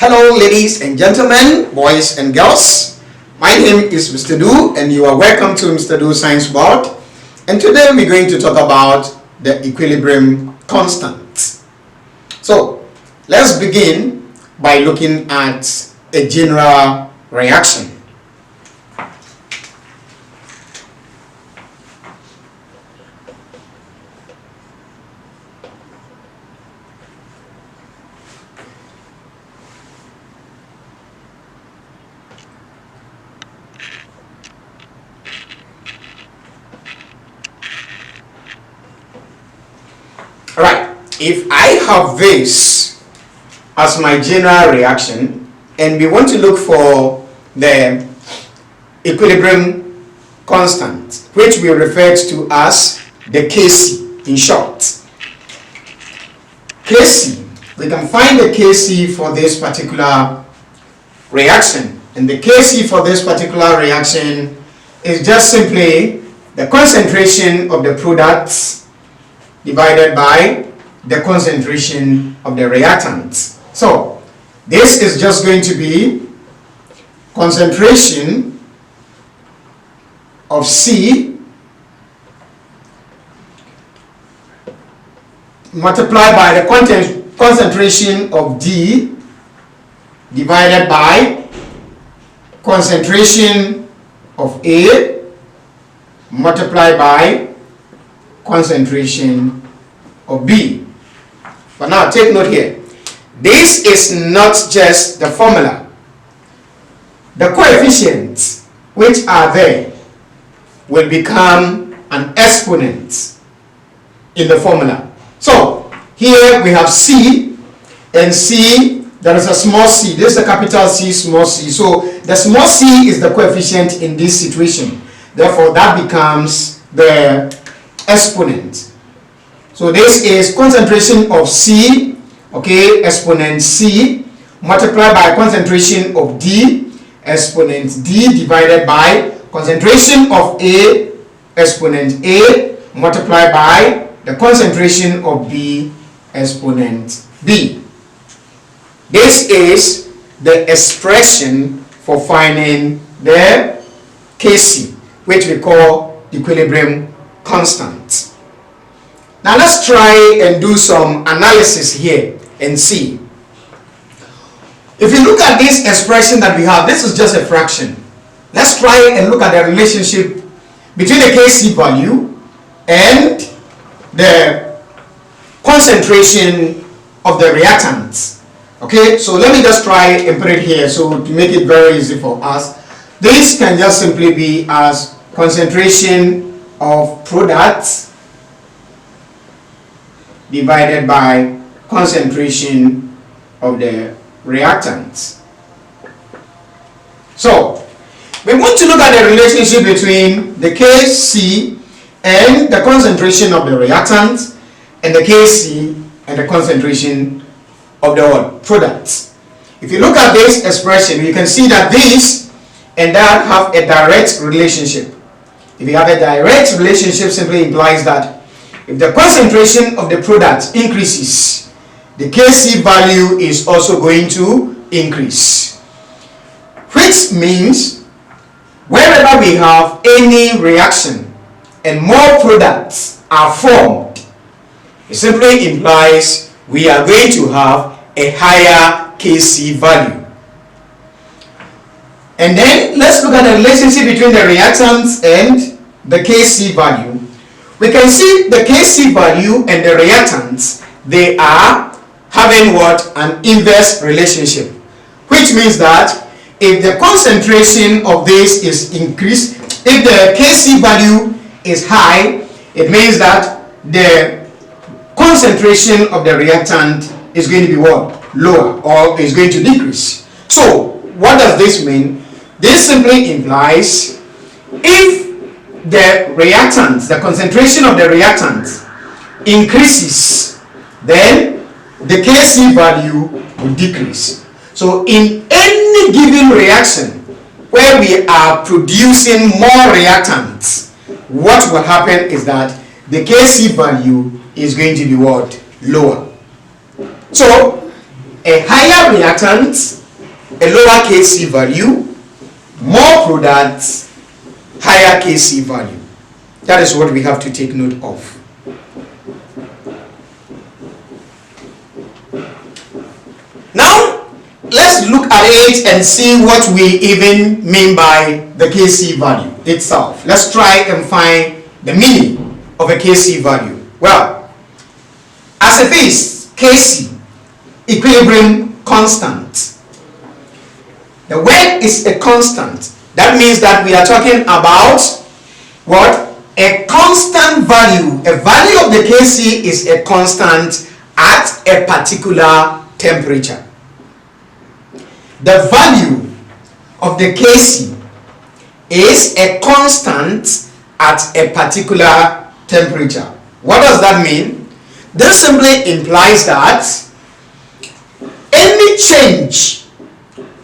Hello ladies and gentlemen, boys and girls. My name is Mr. Du and you are welcome to Mr. Du Scienceworld. And today we're going to talk about the equilibrium constant. So let's begin by looking at a general reaction. Alright, if I have this as my general reaction and we want to look for the equilibrium constant, which we refer to as the Kc in short. Kc, we can find the Kc for this particular reaction, and the Kc for this particular reaction is just simply the concentration of the products divided by the concentration of the reactants. So this is just going to be concentration of C multiplied by the concentration of D divided by concentration of A multiplied by concentration of B. But now take note here, this is not just the formula. The coefficients which are there will become an exponent in the formula. So here we have C, and C, there is a small c, this is a capital C, small c. So the small c is the coefficient in this situation, therefore that becomes the exponent. So this is concentration of C, okay, exponent C multiplied by concentration of D, exponent D divided by concentration of A, exponent A multiplied by the concentration of B, exponent B. This is the expression for finding the Kc, which we call equilibrium constant. Now let's try and do some analysis here and see. If you look at this expression that we have, this is just a fraction. Let's try and look at the relationship between the Kc value and the concentration of the reactants. Okay, so let me just try and put it here so to make it very easy for us. This can just simply be as concentration of products divided by concentration of the reactants. So we want to look at the relationship between the Kc and the concentration of the reactants and the Kc and the concentration of the products. If you look at this expression, you can see that this and that have a direct relationship. If you have a direct relationship, simply implies that if the concentration of the product increases, the Kc value is also going to increase. Which means wherever we have any reaction and more products are formed, it simply implies we are going to have a higher Kc value. And then let's look at the relationship between the reactants and the Kc value. We can see the Kc value and the reactants, they are having what? An inverse relationship. Which means that if the concentration of this is increased, if the Kc value is high, it means that the concentration of the reactant is going to be what? Lower, or is going to decrease. So what does this mean? This simply implies if the reactants, the concentration of the reactants increases, then the Kc value will decrease. So in any given reaction where we are producing more reactants, what will happen is that the Kc value is going to be what? Lower. So a higher reactant, a lower Kc value, more products, higher Kc value. That is what we have to take note of. Now, let's look at it and see what we even mean by the Kc value itself. Let's try and find the meaning of a Kc value. Well, as it is, Kc, equilibrium constant. The word is a constant. That means that we are talking about what? A constant value. A value of the Kc is a constant at a particular temperature. The value of the Kc is a constant at a particular temperature. What does that mean? This simply implies that any change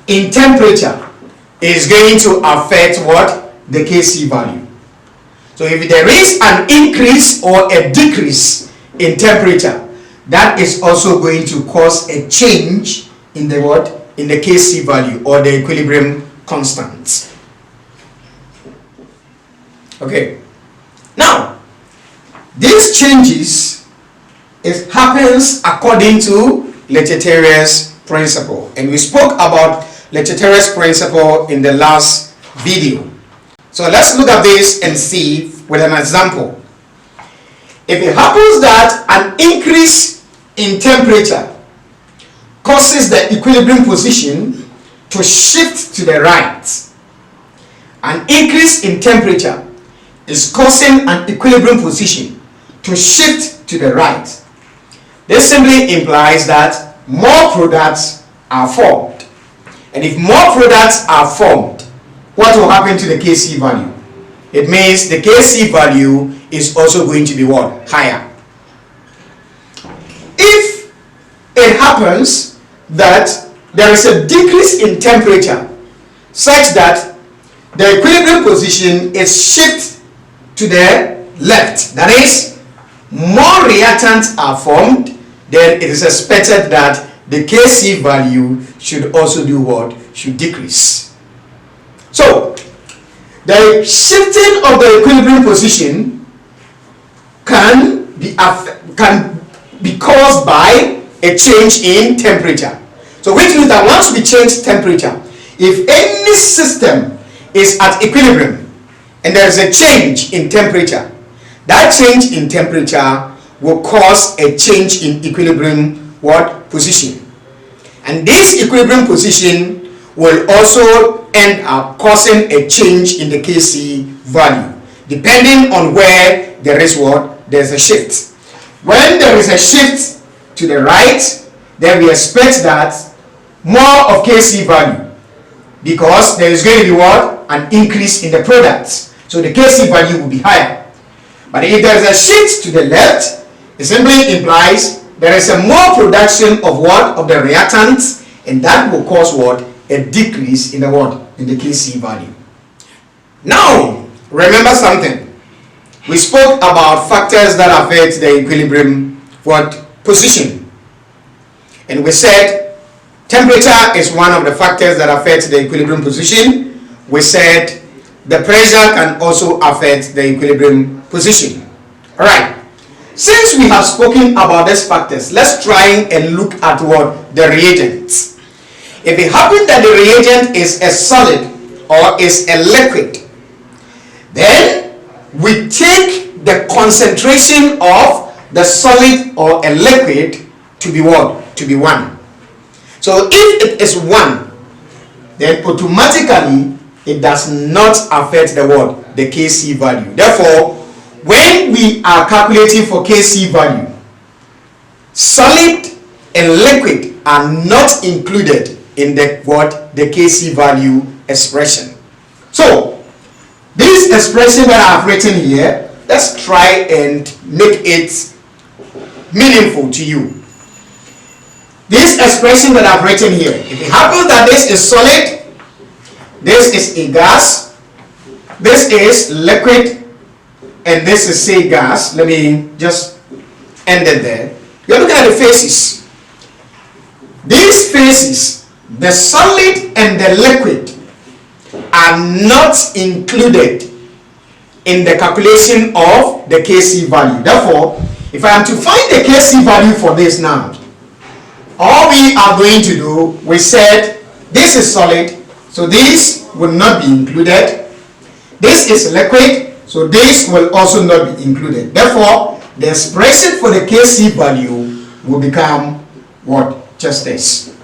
in temperature is going to affect what? The Kc value. So if there is an increase or a decrease in temperature, that is also going to cause a change in the what? In the Kc value or the equilibrium constant. Okay. Now, these changes happens according to Leter's principle, and we spoke about Leter's principle in the last video. So let's look at this and see with an example. If it happens that an increase in temperature causes the equilibrium position to shift to the right, an increase in temperature is causing an equilibrium position to shift to the right. This simply implies that more products are formed. And if more products are formed, what will happen to the Kc value? It means the Kc value is also going to be what? Higher. If it happens that there is a decrease in temperature such that the equilibrium position is shifted to the left, that is, more reactants are formed, then it is expected that the Kc value should also do what? Should decrease. So, the shifting of the equilibrium position can be caused by a change in temperature. So, which means that once we change temperature, if any system is at equilibrium and there is a change in temperature, that change in temperature will cause a change in equilibrium what? Position. And this equilibrium position will also end up causing a change in the Kc value, depending on where there is what? There's a shift. When there is a shift to the right, then we expect that more of Kc value, because there is going to be what? An increase in the products. So the Kc value will be higher. But if there is a shift to the left, it simply implies there is a more production of what? Of the reactants, and that will cause what? A decrease in the what? In the Kc value. Now, remember something. We spoke about factors that affect the equilibrium what? Position. And we said temperature is one of the factors that affect the equilibrium position. We said the pressure can also affect the equilibrium position. Alright. Since we have spoken about these factors, let's try and look at what? The reagents. If it happens that the reagent is a solid or is a liquid, then we take the concentration of the solid or a liquid to be what? To be 1. So if it is 1, then automatically it does not affect the what? The Kc value. Therefore, when we are calculating for Kc value, solid and liquid are not included in the what? The Kc value expression. So, this expression that I have written here, let's try and make it meaningful to you. This expression that I've written here, if it happens that this is solid, this is a gas, this is liquid, and this is say gas. Let me just end it there. You're looking at the phases. these phases, the solid and the liquid, are not included in the calculation of the Kc value. Therefore, if I am to find the Kc value for this now, all we are going to do, we said this is solid, so this will not be included. This is liquid, so this will also not be included. Therefore, the expression for the Kc value will become what? Just this.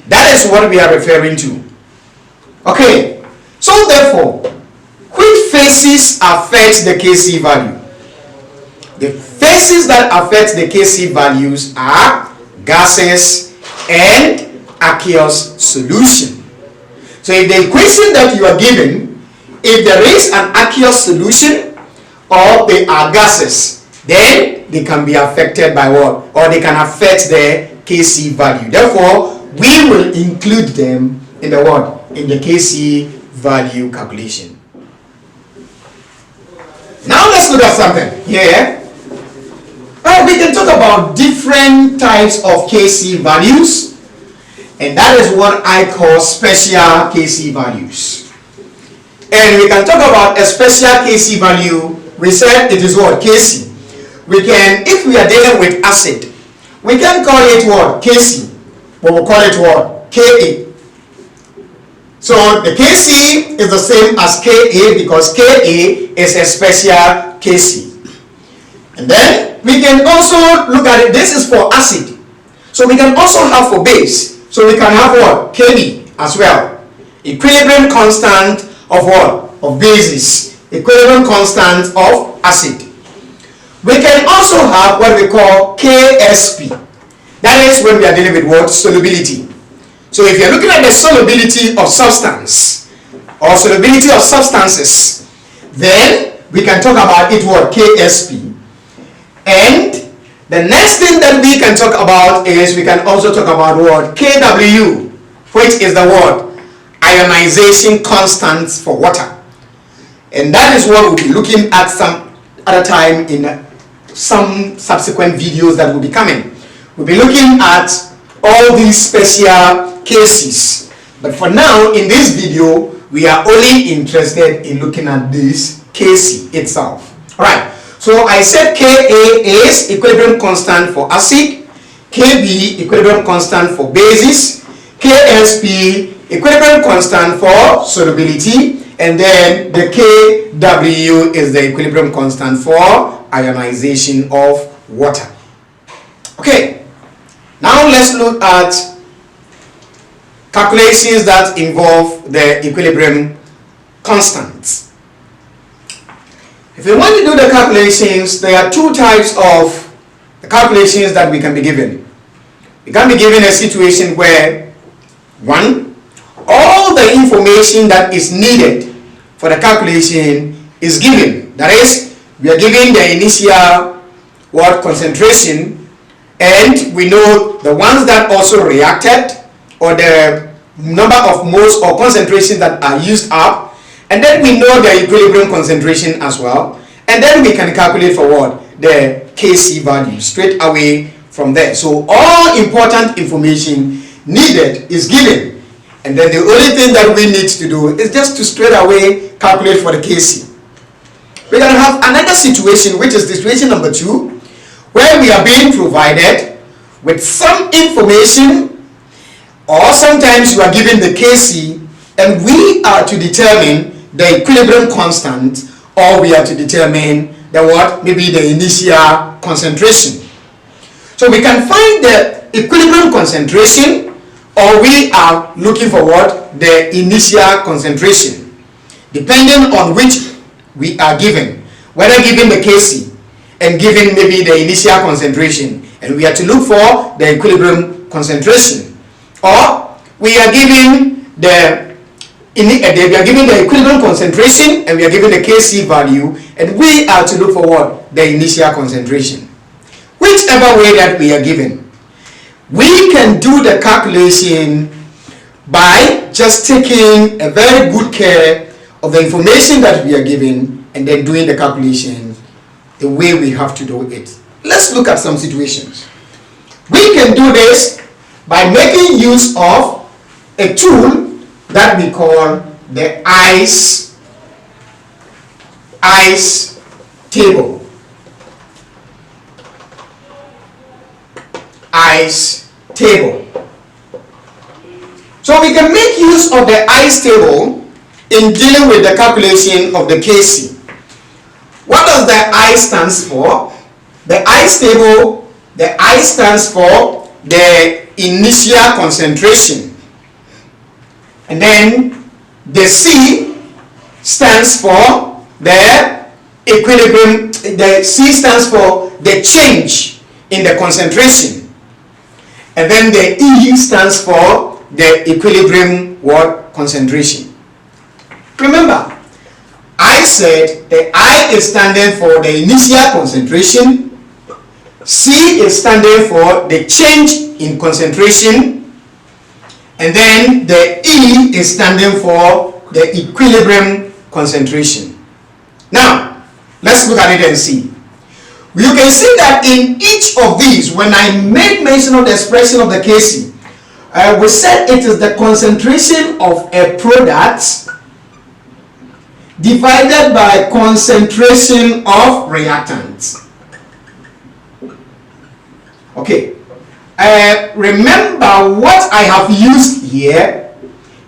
That is what we are referring to. Okay, so therefore, which phases affect the Kc value? The phases that affect the Kc values are gases and aqueous solution. So if the equation that you are given, if there is an aqueous solution or they are gases, then they can be affected by what? Or they can affect the Kc value. Therefore, we will include them in the what? In the Kc value calculation. Now let's look at something here. We can talk about different types of Kc values, and that is what I call special Kc values. And we can talk about a special Kc value. We said it is what? Kc. We can, if we are dealing with acid, we can call it what? Kc, but we'll call it what? Ka. So the Kc is the same as Ka because Ka is a special Kc. And then we can also look at it. This is for acid. So we can also have for base. So we can have what? Kb as well. Equilibrium constant of what? Of bases. Equilibrium constant of acid. We can also have what we call Ksp. That is when we are dealing with what? Solubility. So if you're looking at the solubility of substance or solubility of substances, then we can talk about it what? Ksp. And the next thing that we can talk about is we can also talk about what? Kw, which is the word ionization constant for water. And that is what we'll be looking at some other time in some subsequent videos that will be coming. We'll be looking at all these special cases. But for now, in this video, we are only interested in looking at this Kc itself. Alright. So I said Ka is equilibrium constant for acid, Kb equilibrium constant for bases, Ksp equilibrium constant for solubility, and then the Kw is the equilibrium constant for ionization of water. Okay, now let's look at calculations that involve the equilibrium constants. If we want to do the calculations, there are two types of calculations that we can be given. We can be given a situation where, one, all the information that is needed for the calculation is given. That is, we are given the initial concentration, and we know the ones that also reacted, or the number of moles or concentration that are used up, and then we know the equilibrium concentration as well, and then we can calculate for what? The Kc value straight away from there. So all important information needed is given, and then the only thing that we need to do is just to straight away calculate for the Kc. We're going to have another situation, which is situation number 2, where we are being provided with some information, or sometimes you are given the Kc, and we are to determine the equilibrium constant, or we are to determine the what? Maybe the initial concentration. So we can find the equilibrium concentration, or we are looking for what? The initial concentration, depending on which we are given, whether given the Kc and given maybe the initial concentration, and we are to look for the equilibrium concentration, or we are given the equilibrium concentration and we are given the Kc value, and we are to look for what? The initial concentration. Whichever way that we are given, we can do the calculation by just taking a very good care of the information that we are given and then doing the calculation the way we have to do it. Let's look at some situations. We can do this by making use of a tool that we call the ICE table. ICE table. So we can make use of the ICE table in dealing with the calculation of the Kc. What does the I stands for? The ICE table, the I stands for the initial concentration. And then the C stands for the equilibrium, the C stands for the change in the concentration. And then the E stands for the equilibrium concentration. Remember, I said the I is standing for the initial concentration, C is standing for the change in concentration, and then the E is standing for the equilibrium concentration. Now, let's look at it and see. You can see that in each of these, when I made mention of the expression of the Kc, we said it is the concentration of a product divided by concentration of reactants. Okay. Remember what I have used here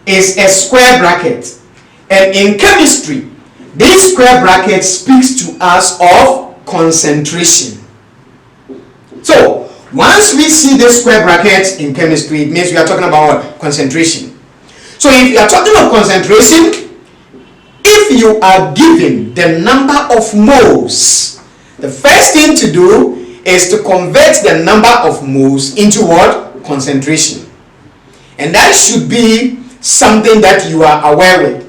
is a square bracket. And in chemistry, this square bracket speaks to us of concentration. So, once we see this square bracket in chemistry, it means we are talking about concentration. So, if you are talking of concentration, if you are given the number of moles, the first thing to do is to convert the number of moles into what? Concentration. And that should be something that you are aware with.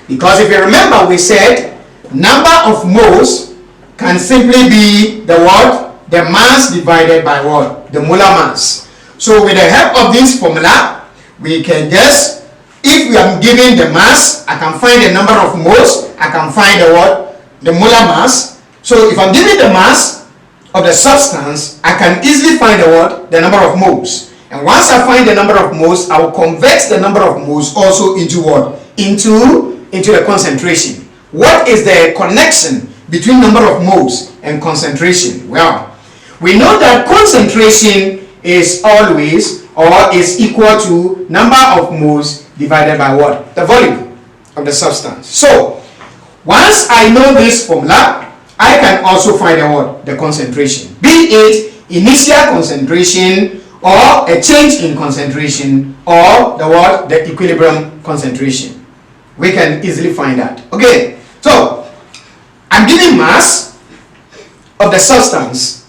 Because if you remember, we said number of moles can simply be the what? The mass divided by what? The molar mass. So with the help of this formula, we can just, if we are given the mass, I can find the number of moles, I can find the what? The molar mass. So if I'm given the mass of the substance, I can easily find the what? The number of moles. And once I find the number of moles, I will convert the number of moles also into what? Into the concentration. What is the connection between number of moles and concentration? Well, we know that concentration is always or is equal to number of moles divided by what? The volume of the substance. So, once I know this formula, I can also find out what? The concentration. Be it initial concentration or a change in concentration or the what? The equilibrium concentration. We can easily find that. Okay, so I'm giving mass of the substance,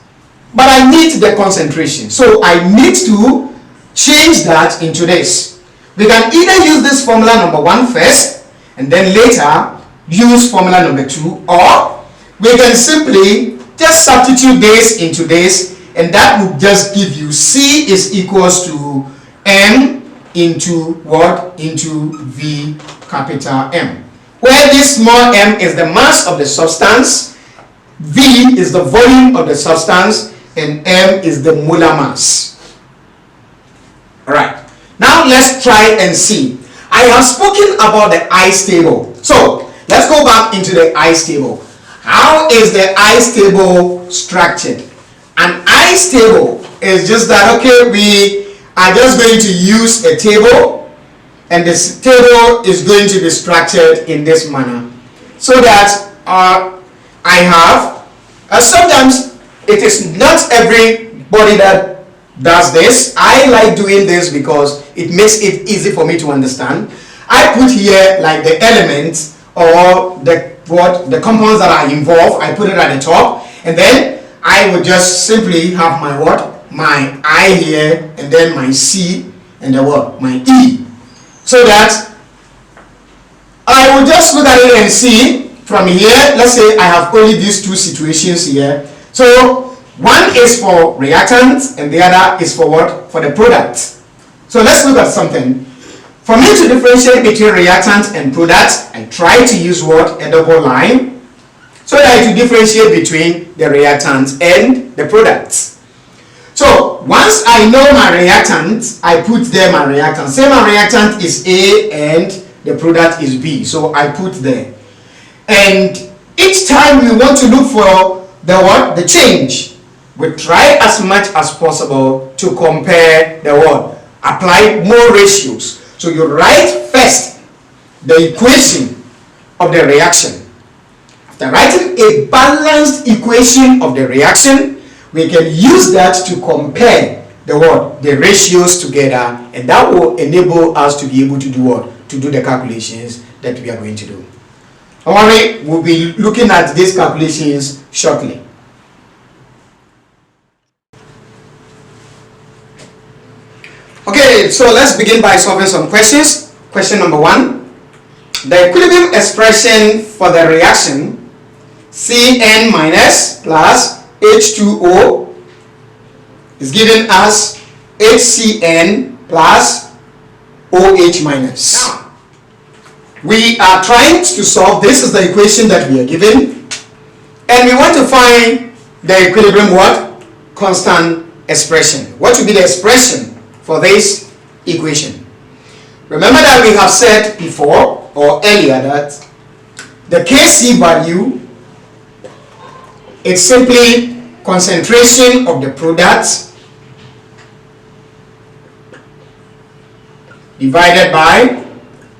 but I need the concentration. So I need to change that into this. We can either use this formula number 1 first and then later use formula number 2, or we can simply just substitute this into this, and that will just give you C is equals to M into what? Into V capital M. Where this small m is the mass of the substance, V is the volume of the substance, and M is the molar mass. Alright, now let's try and see. I have spoken about the ICE table. So let's go back into the ICE table. How is the ICE table structured? An ICE table is just that, okay, we are just going to use a table, and this table is going to be structured in this manner, so that I have, sometimes it is not everybody that does this. I like doing this because it makes it easy for me to understand. I put here like the elements or the compounds that are involved. I put it at the top, and then I would just simply have my what? My I here, and then my C, and the what? My E. So that I will just look at it and see from here. Let's say I have only these two situations here. So one is for reactant and the other is for what? For the product. So let's look at something. For me to differentiate between reactant and product, I try to use what? A double line, so that I to differentiate between the reactant and the product. So once I know my reactant, I put there my reactant. Say my reactant is A and the product is B, so I put there. And each time we want to look for the change, we try as much as possible to compare apply more ratios. So you write first the equation of the reaction. After writing a balanced equation of the reaction, we can use that to compare the ratios together, and that will enable us to be able to do what? To do the calculations that we are going to do. Don't worry, we'll be looking at these calculations shortly. Okay, so let's begin by solving some questions. Question number 1. The equilibrium expression for the reaction Cn minus plus H2O is given as HCN plus OH minus. Now, we are trying to solve, this is the equation that we are given, and we want to find the equilibrium constant expression. What will be the expression for this equation? Remember that we have said before or earlier that the Kc value is simply concentration of the product divided by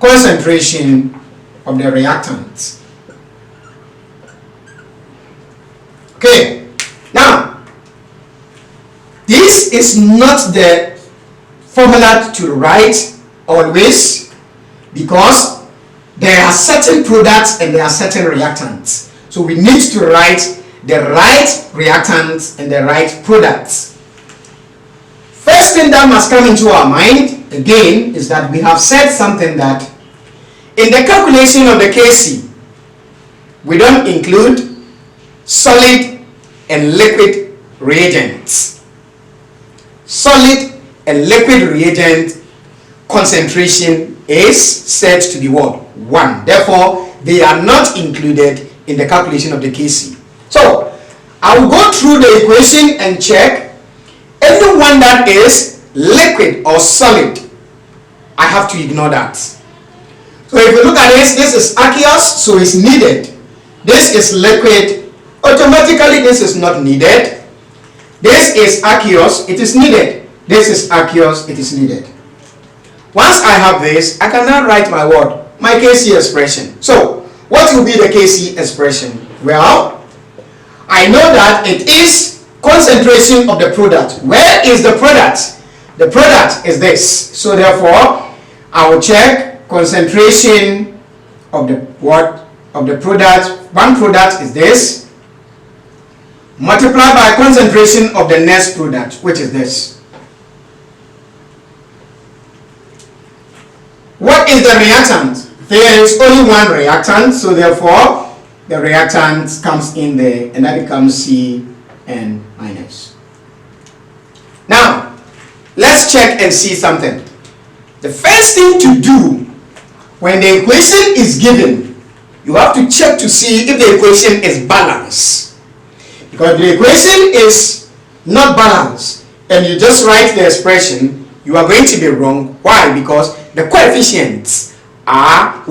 concentration of the reactant. Okay, now this is not the formula to write always, because there are certain products and there are certain reactants. So we need to write the right reactants and the right products. First thing that must come into our mind again is that we have said something that in the calculation of the Kc, we don't include solid and liquid reagents. Solid and liquid reagent concentration is said to be 1. Therefore, they are not included in the calculation of the Kc. So, I will go through the equation and check anyone that is liquid or solid. I have to ignore that. So if you look at this, this is aqueous, so it's needed. This is liquid, automatically this is not needed. This is aqueous, it is needed. This is aqueous, it is needed. Once I have this, I can now write my my Kc expression. So what will be the Kc expression? Well, I know that it is concentration of the product. Where is the product? The product is this. So therefore, I will check concentration of the product. One product is this, multiplied by concentration of the next product, which is this. What is the reactant? There is only one reactant, so therefore the reactant comes in there, and that becomes Cn minus. Now, let's check and see something. The first thing to do when the equation is given, you have to check to see if the equation is balanced. Because the equation is not balanced and you just write the expression, you are going to be wrong. Why? Because the coefficients are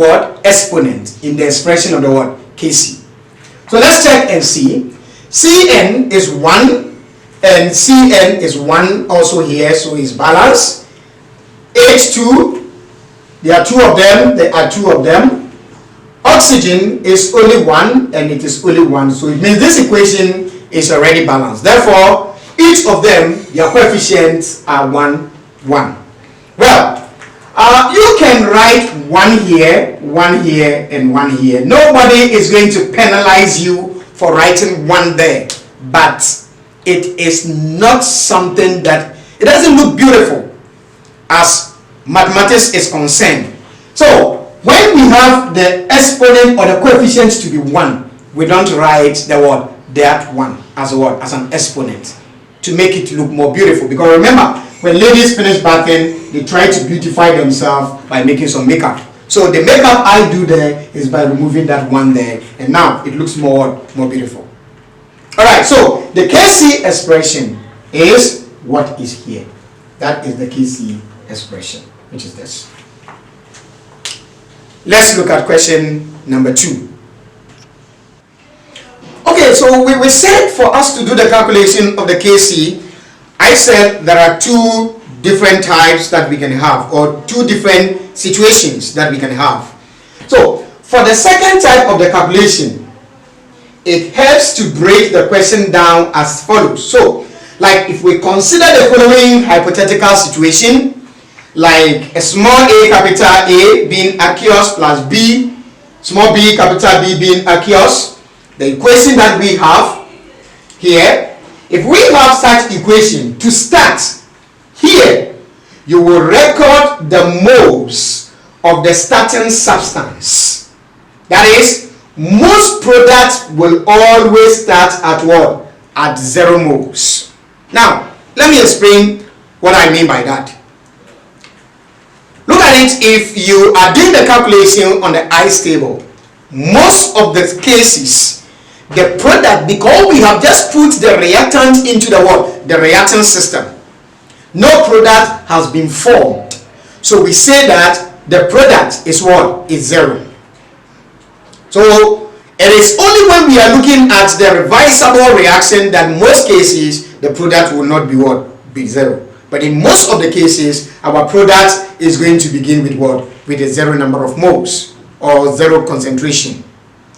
exponent in the expression of the Kc. So let's check and see. Cn is 1 and Cn is 1 also here, so it's balanced. H2, there are two of them. Oxygen is only 1 and it is only 1, so it means this equation is already balanced. Therefore, each of them, their coefficients are 1, 1. Well, you can write 1 here, and 1 here. Nobody is going to penalize you for writing 1 there, but it is not something that, it doesn't look beautiful as mathematics is concerned. So when we have the exponent or the coefficients to be 1, we don't write the that 1 as as an exponent to make it look more beautiful. Because remember, when ladies finish bathing, they try to beautify themselves by making some makeup. So the makeup I do there is by removing that 1 there, and now it looks more beautiful. Alright, so the Kc expression is what is here. That is the Kc expression, which is this. Let's look at question number 2. Okay, so we said for us to do the calculation of the Kc, I said there are 2 different types that we can have, or 2 different situations that we can have. So for the second type of the calculation, it helps to break the question down as follows. So like if we consider the following hypothetical situation, like a small a capital A being aqueous plus b, small b capital B being aqueous, the equation that we have here, if we have such equation, to start here, you will record the moles of the starting substance. That is, most products will always start at what? At 0 moles. Now, let me explain what I mean by that. Look at it. If you are doing the calculation on the ICE table, most of the cases, the product, because we have just put the reactant into the what? The reactant system, no product has been formed. So we say that the product is what? Is 0. So it is only when we are looking at the reversible reaction that most cases the product will not be what? Be 0. But in most of the cases, our product is going to begin with what? With a 0 number of moles, or 0 concentration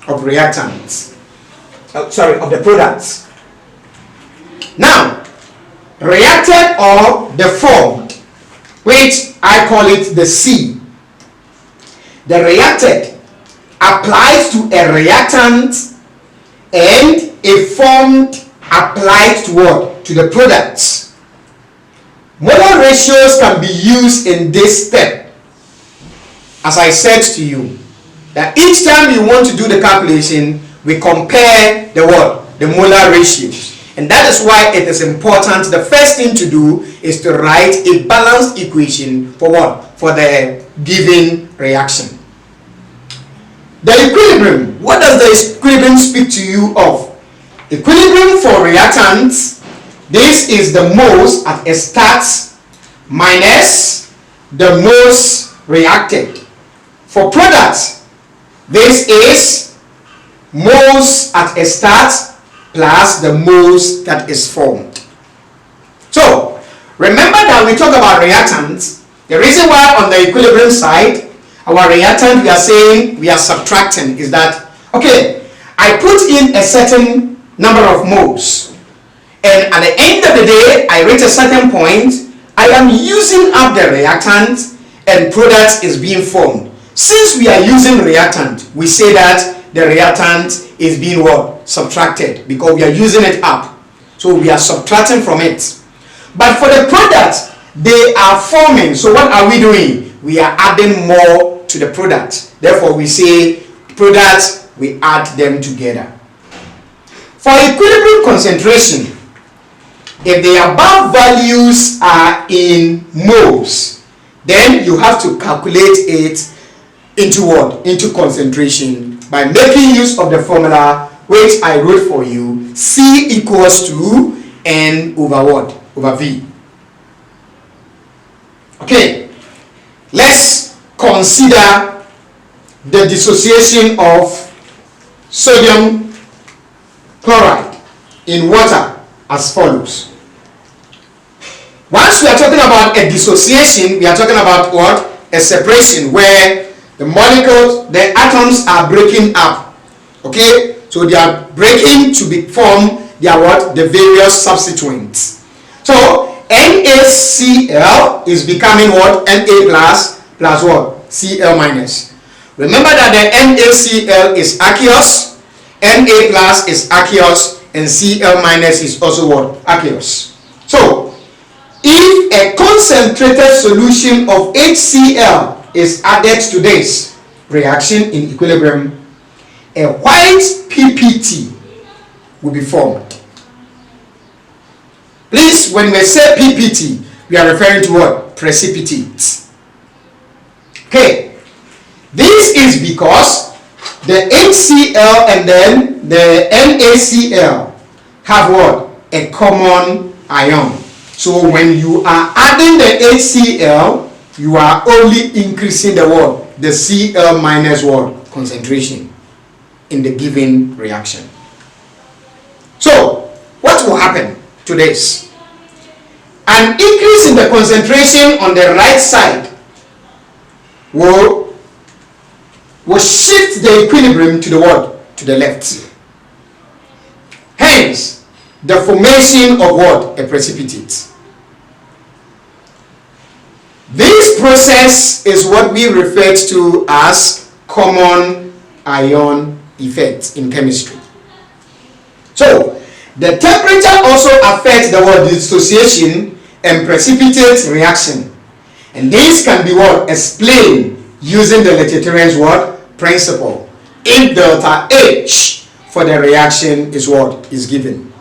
of reactants. Of the products. Now, reacted or deformed, which I call it the C. The reacted applies to a reactant, and a formed applies to what? To the products. Molar ratios can be used in this step. As I said to you, that each time you want to do the calculation, we compare the what? The molar ratios. And that is why it is important. The first thing to do is to write a balanced equation for what? For the given reaction. The equilibrium. What does the equilibrium speak to you of? Equilibrium for reactants. This is the moles at a start minus the moles reacted. For products, this is moles at a start plus the moles that is formed. So remember that we talk about reactants. The reason why on the equilibrium side, our reactant we are saying we are subtracting is that, okay, I put in a certain number of moles, and at the end of the day I reach a certain point, I am using up the reactant and product is being formed. Since we are using reactant, we say that the reactant is being what? Subtracted, because we are using it up. So we are subtracting from it. But for the product, they are forming. So what are we doing? We are adding more to the product. Therefore, we say products, we add them together. For equilibrium concentration, if the above values are in moles, then you have to calculate it into what? Into concentration by making use of the formula which I wrote for you. C equals to N over what? Over V. Okay, let's consider the dissociation of sodium chloride in water as follows. Once we are talking about a dissociation, we are talking about what? A separation where the molecules, the atoms are breaking up. Okay, so they are breaking to form their what? The various substituents. So NaCl is becoming what? Na plus what? Cl minus. Remember that the NaCl is aqueous, Na plus is aqueous, and Cl minus is also what? Aqueous. So if a concentrated solution of HCl is added to this reaction in equilibrium, a white PPT will be formed. Please, when we say PPT, we are referring to what? Precipitate. Okay, this is because the HCl and then the NaCl have what? A common ion. So when you are adding the HCl, you are only increasing the what? The Cl minus what? Concentration in the given reaction. So what will happen to this? An increase in the concentration on the right side will shift the equilibrium to the what? To the left. Hence, the formation of what? A precipitate. This process is what we refer to as common ion effect in chemistry. So, the temperature also affects the what? Dissociation and precipitate reaction. And this can be what? Explained using the Letetrien's what? Principle. If delta H for the reaction is what? Is given.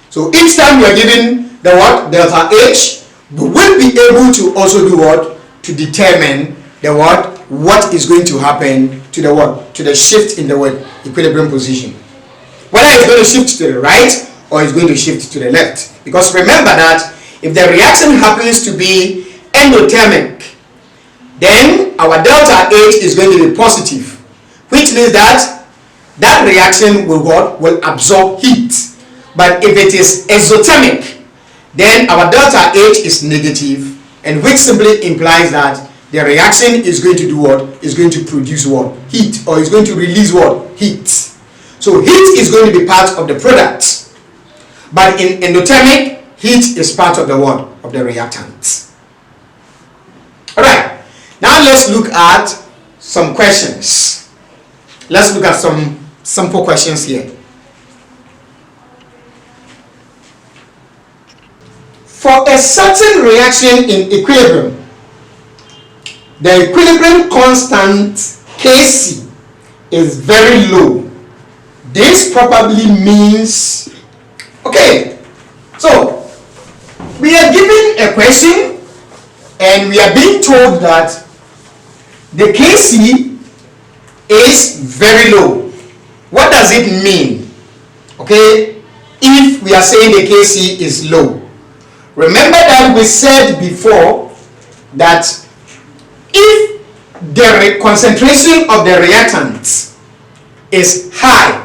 So each time we are given the what? Delta H, we will be able to also do what? To determine the what? What is going to happen to the what? To the shift in the what? Equilibrium position. Whether it's going to shift to the right or it's going to shift to the left. Because remember that if the reaction happens to be endothermic, then our delta H is going to be positive, which means that that reaction will what? Will absorb heat. But if it is exothermic, then our delta H is negative, and which simply implies that the reaction is going to do what? Is going to produce what? Heat, or is going to release what? Heat. So heat is going to be part of the product. But in endothermic, heat is part of the what? Of the reactant. Alright, now let's look at some questions. Let's look at some simple questions here. For a certain reaction in equilibrium, the equilibrium constant Kc is very low. This probably means, okay, so we are given a question and we are being told that the Kc is very low. What does it mean? Okay, if we are saying the Kc is low, remember that we said before that if the concentration of the reactant is high,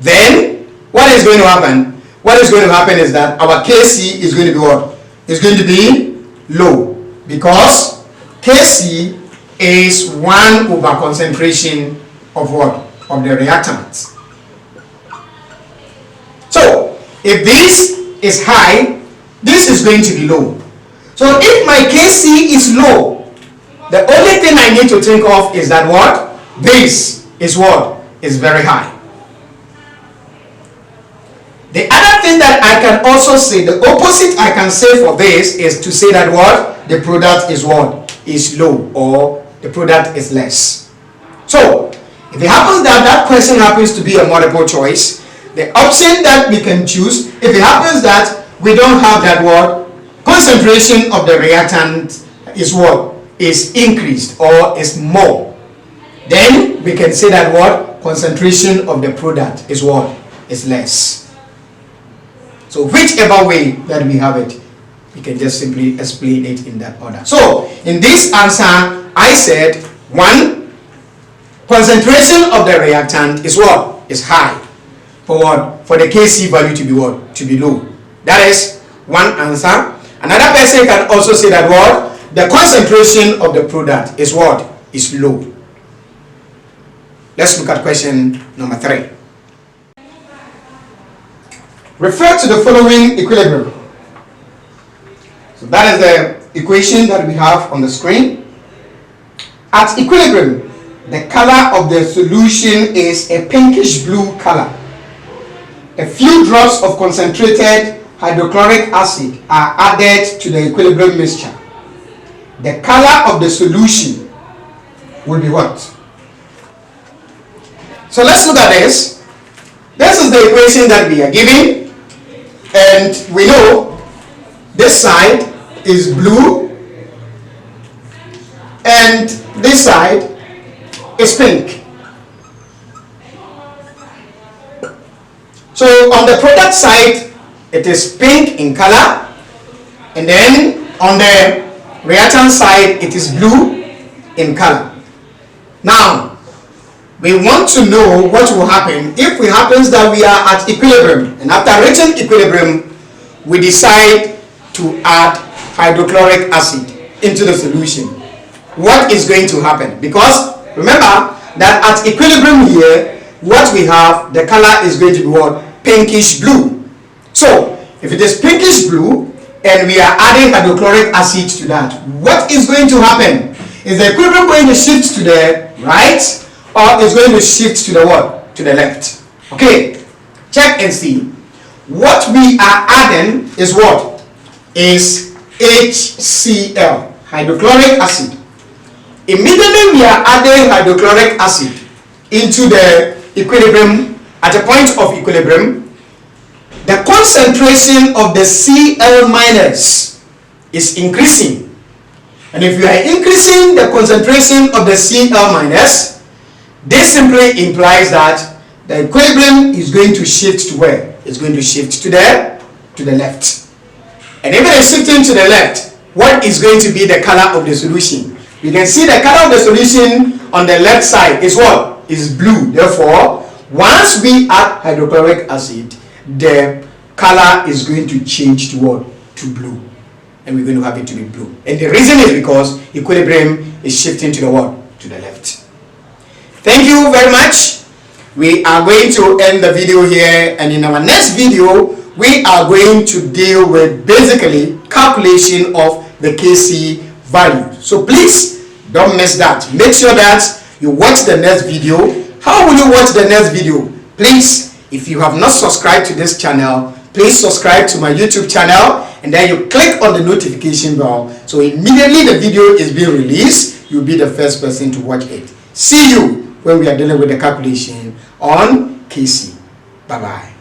then what is going to happen? What is going to happen is that our Kc is going to be what? Is going to be low, because Kc is 1 over concentration of what? Of the reactant. So if this is high, this is going to be low. So if my Kc is low, the only thing I need to think of is that what? This is what? Is very high. The other thing that I can also say, the opposite I can say for this is to say that what? The product is what? Is low, or the product is less. So if it happens that that question happens to be a multiple choice, the option that we can choose, if it happens that we don't have that word, concentration of the reactant is what? Is increased or is more, then we can say that what? Concentration of the product is what? Is less. So whichever way that we have it, we can just simply explain it in that order. So in this answer, I said 1, concentration of the reactant is what? Is high. For what? For the Kc value to be what? To be low. That is one answer. Another person can also say that what? The concentration of the product is what? Is low. Let's look at question number 3. Refer to the following equilibrium. So that is the equation that we have on the screen. At equilibrium, the color of the solution is a pinkish blue color. A few drops of concentrated hydrochloric acid are added to the equilibrium mixture. The color of the solution will be what? So let's look at this. This is the equation that we are given, and we know this side is blue and this side is pink. So on the product side, it is pink in color, And then on the reactant side, it is blue in color. Now, we want to know what will happen if it happens that we are at equilibrium. And after reaching equilibrium, we decide to add hydrochloric acid into the solution. What is going to happen? Because remember that at equilibrium here, what we have, the color is going to be what? Pinkish blue. So, if it is pinkish blue, and we are adding hydrochloric acid to that, what is going to happen? Is the equilibrium going to shift to the right, or is going to shift to the what? To the left? Okay, check and see. What we are adding is what? Is HCl, hydrochloric acid. Immediately we are adding hydrochloric acid into the equilibrium, at a point of equilibrium, the concentration of the Cl minus is increasing. And if you are increasing the concentration of the Cl minus, this simply implies that the equilibrium is going to shift to where? It's going to shift to the left. And if it is shifting to the left, what is going to be the color of the solution? You can see the color of the solution on the left side is what? Is blue. Therefore, once we add hydrochloric acid, the color is going to change to what? To blue. And we're going to have it to be blue. And the reason is because equilibrium is shifting to the what? To the left. Thank you very much. We are going to end the video here, and in our next video we are going to deal with basically calculation of the Kc value. So please don't miss that. Make sure that you watch the next video. How will you watch the next video? Please, if you have not subscribed to this channel, please subscribe to my YouTube channel, and then you click on the notification bell, so immediately the video is being released, you'll be the first person to watch it. See you when we are dealing with the calculation on Kc. Bye bye.